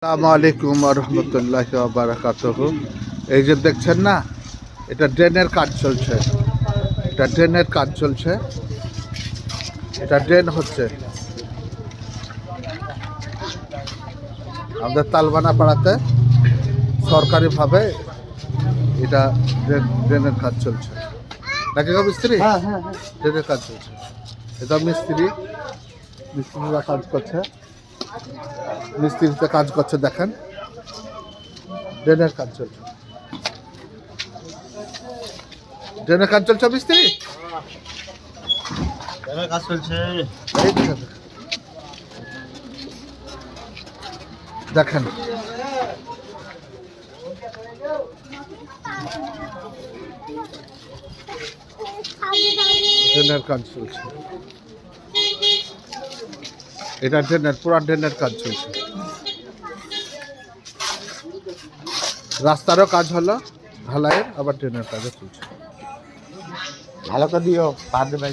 আসসালামু আলাইকুম রহমতুল্লাহ বারাকাতুহু। এই যে দেখছেন না, এটা ড্রেনের কাজ চলছে। এটা ড্রেনের কাজ চলছে। এটা ড্রেন হচ্ছে আমাদের তালবানা পাড়াতে সরকারিভাবে। এটা ড্রেনের কাজ চলছে নাকি গো মিস্ত্রি? ড্রেনের কাজ চলছে। এটা মিস্ত্রিরা কাজ করছে। মিস্ত্রিতে কাজ করছে, দেখেন ড্রেনের কাজ চলছে। ড্রেনের কাজ চলছে মিস্ত্রি, কাজ চলছে। এই দেখেন ড্রেনের কাজ চলছে। এটা ড্রেনের, পুরা ড্রেনের কাজ চলছে। রাস্তারও কাজ হলো, ঢালাইয়ের, আবার ড্রেনের কাজও চলছে। ভালো করে দিও, পার দেবে।